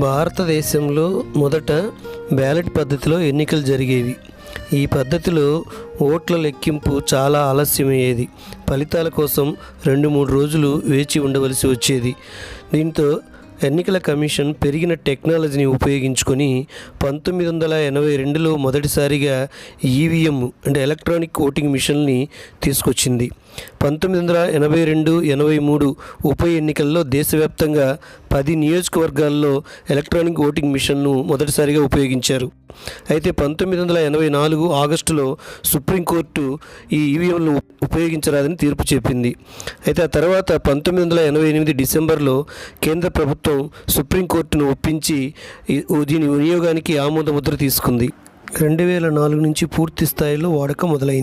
భారతదేశంలో మొదట బ్యాలెట్ పద్ధతిలో ఎన్నికలు జరిగేవి. ఈ పద్ధతిలో ఓట్ల లెక్కింపు చాలా ఆలస్యమయ్యేది. ఫలితాల కోసం 2-3 రోజులు వేచి ఉండవలసి వచ్చేది. దీంతో ఎన్నికల కమిషన్ పెరిగిన టెక్నాలజీని ఉపయోగించుకొని 1982లో మొదటిసారిగా ఈవీఎం అంటే ఎలక్ట్రానిక్ ఓటింగ్ మిషన్ని తీసుకొచ్చింది. 1982-83 ఉప ఎన్నికల్లో దేశవ్యాప్తంగా 10 నియోజకవర్గాల్లో ఎలక్ట్రానిక్ ఓటింగ్ మిషన్ను మొదటిసారిగా ఉపయోగించారు. అయితే 1984 ఆగస్టులో సుప్రీంకోర్టు ఈ ఈవీఎంలను ఉపయోగించరాదని తీర్పు చెప్పింది. అయితే ఆ తర్వాత 1988 డిసెంబర్లో కేంద్ర ప్రభుత్వం సుప్రీంకోర్టును ఒప్పించి దీని వినియోగానికి ఆమోద ముద్ర తీసుకుంది. 2004 నుంచి పూర్తి స్థాయిలో వాడకం మొదలైంది.